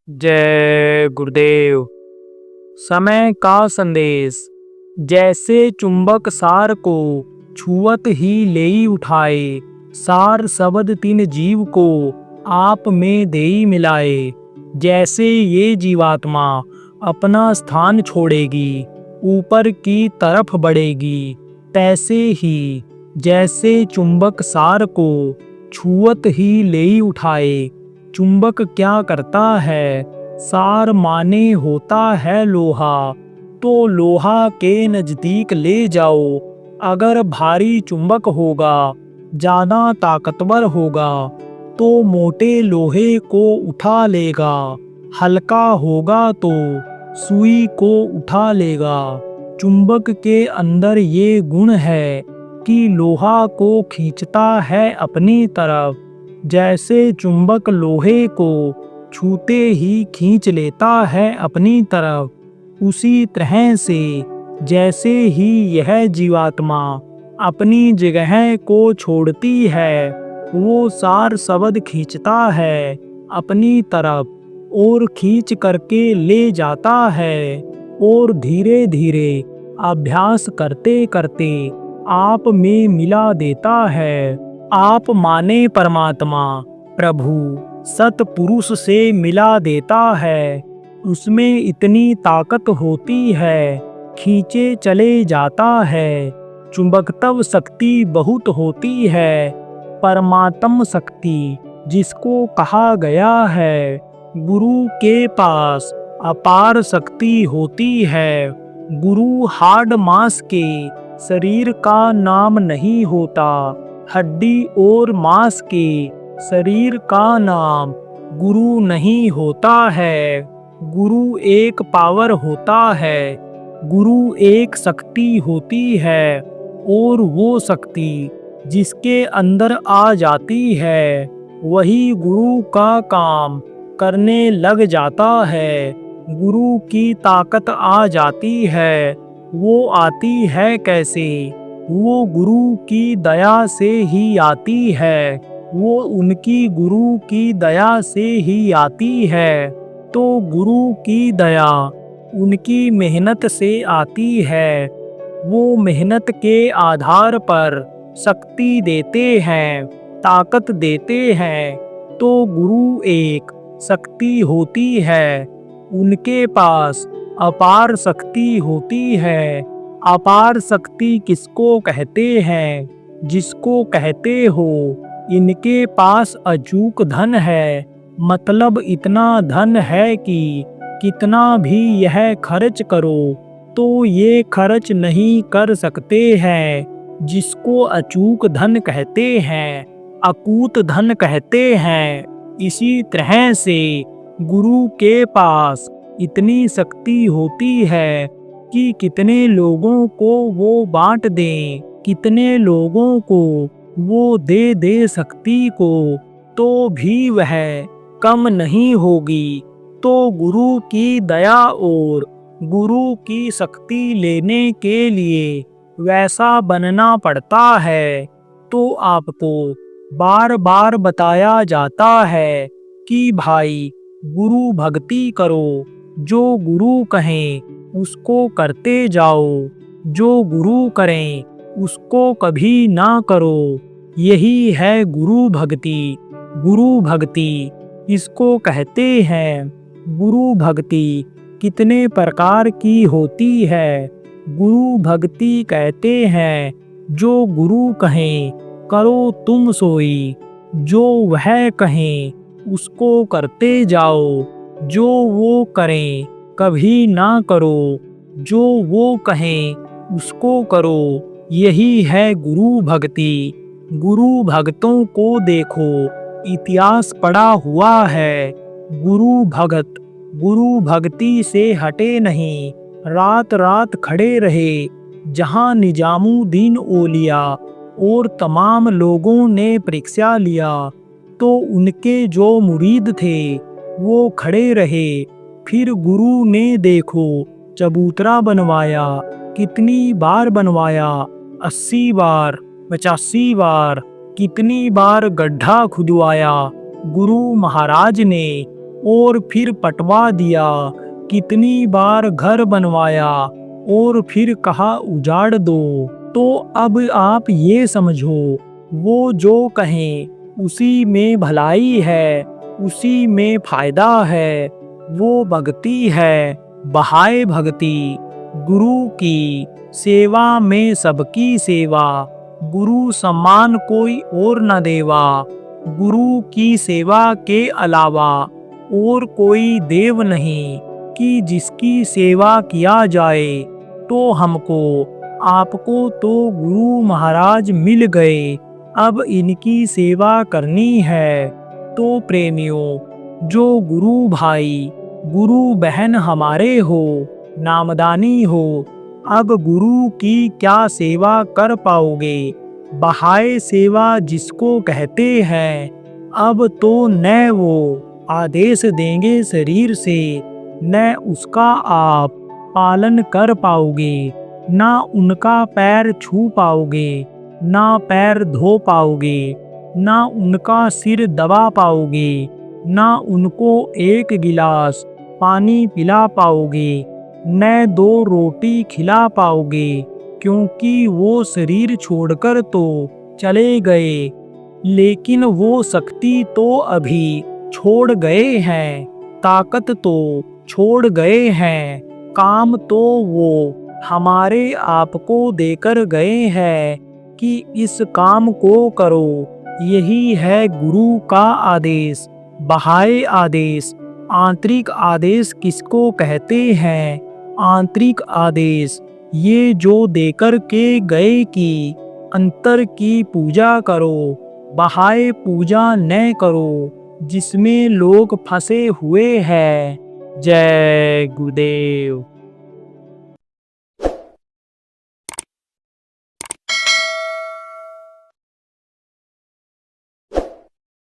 जय गुरुदेव। समय का संदेश। जैसे चुंबक सार को छुअत ही लेई उठाए, सार सबद तिन जीव को आप में देई मिलाए। जैसे ये जीवात्मा अपना स्थान छोड़ेगी, ऊपर की तरफ बढ़ेगी, तैसे ही जैसे चुंबक सार को छुअत ही लेई उठाए। चुंबक क्या करता है? सार माने होता है लोहा, तो लोहा के नजदीक ले जाओ। अगर भारी चुंबक होगा, ज्यादा ताकतवर होगा, तो मोटे लोहे को उठा लेगा। हल्का होगा तो सुई को उठा लेगा। चुंबक के अंदर ये गुण है कि लोहा को खींचता है अपनी तरफ। जैसे चुंबक लोहे को छूते ही खींच लेता है अपनी तरफ, उसी तरह से जैसे ही यह जीवात्मा अपनी जगह को छोड़ती है, वो सार सबद खींचता है अपनी तरफ और खींच करके ले जाता है। और धीरे धीरे अभ्यास करते करते आप में मिला देता है। आप माने परमात्मा प्रभु सतपुरुष से मिला देता है। उसमें इतनी ताकत होती है, खींचे चले जाता है। चुंबकत्व शक्ति बहुत होती है। परमात्म शक्ति जिसको कहा गया है, गुरु के पास अपार शक्ति होती है। गुरु हाड़ मांस के शरीर का नाम नहीं होता, हड्डी और मांस के शरीर का नाम गुरु नहीं होता है। गुरु एक पावर होता है, गुरु एक शक्ति होती है। और वो शक्ति जिसके अंदर आ जाती है, वही गुरु का काम करने लग जाता है। गुरु की ताकत आ जाती है। वो आती है कैसे? वो गुरु की दया से ही आती है। वो उनकी गुरु की दया से ही आती है। तो गुरु की दया उनकी मेहनत से आती है। वो मेहनत के आधार पर शक्ति देते हैं, ताकत देते हैं। तो गुरु एक शक्ति होती है। उनके पास अपार शक्ति होती है। अपार शक्ति किसको कहते हैं? जिसको कहते हो इनके पास अचूक धन है, मतलब इतना धन है कि कितना भी यह खर्च करो तो ये खर्च नहीं कर सकते हैं। जिसको अचूक धन कहते हैं, अकूत धन कहते हैं। इसी तरह से गुरु के पास इतनी शक्ति होती है कि कितने लोगों को वो बांट दें, कितने लोगों को वो दे दे शक्ति को, तो भी वह कम नहीं होगी। तो गुरु की दया और गुरु की शक्ति लेने के लिए वैसा बनना पड़ता है। तो आपको बार बार बताया जाता है कि भाई गुरु भक्ति करो, जो गुरु कहें उसको करते जाओ, जो गुरु करें उसको कभी ना करो। यही है गुरु भक्ति। गुरु भक्ति इसको कहते हैं। गुरु भक्ति कितने प्रकार की होती है? गुरु भक्ति कहते हैं, जो गुरु कहें करो तुम सोई, जो वह कहें उसको करते जाओ, जो वो करें कभी ना करो, जो वो कहें उसको करो। यही है गुरु भक्ति। गुरु भक्तों को देखो, इतिहास पड़ा हुआ है। गुरु भगत गुरु भक्ति से हटे नहीं, रात रात खड़े रहे। जहां निजामुद्दीन औलिया और तमाम लोगों ने परीक्षा लिया, तो उनके जो मुरीद थे वो खड़े रहे। फिर गुरु ने देखो चबूतरा बनवाया। कितनी बार बनवाया? 80 बार, 85 बार। कितनी बार गड्ढा खुदवाया गुरु महाराज ने, और फिर पटवा दिया, कितनी बार घर बनवाया और फिर कहा उजाड़ दो। तो अब आप ये समझो, वो जो कहें उसी में भलाई है, उसी में फायदा है। वो भक्ति है, बहाए भक्ति। गुरु की सेवा में सबकी सेवा, गुरु सम्मान कोई और न देवा। गुरु की सेवा के अलावा और कोई देव नहीं, कि जिसकी सेवा किया जाए। तो हमको आपको तो गुरु महाराज मिल गए, अब इनकी सेवा करनी है। तो प्रेमियों, जो गुरु भाई गुरु बहन हमारे हो, नामदानी हो, अब गुरु की क्या सेवा कर पाओगे। बहाए सेवा जिसको कहते हैं, अब तो न वो आदेश देंगे शरीर से, न उसका आप पालन कर पाओगे, ना उनका पैर छू पाओगे, ना पैर धो पाओगे, ना उनका सिर दबा पाओगे, ना उनको एक गिलास पानी पिला पाओगे, न 2 रोटी खिला पाओगे, क्योंकि वो शरीर छोड़कर तो चले गए, लेकिन वो शक्ति तो अभी छोड़ गए हैं, ताकत तो छोड़ गए हैं, काम तो वो हमारे आपको देकर गए हैं कि इस काम को करो। यही है गुरु का आदेश, बहाए आदेश। आंतरिक आदेश किसको कहते हैं? आंतरिक आदेश ये जो देकर के गए कि अंतर की पूजा करो, बहाए पूजा न करो, जिसमें लोग फंसे हुए हैं। जय गुरुदेव।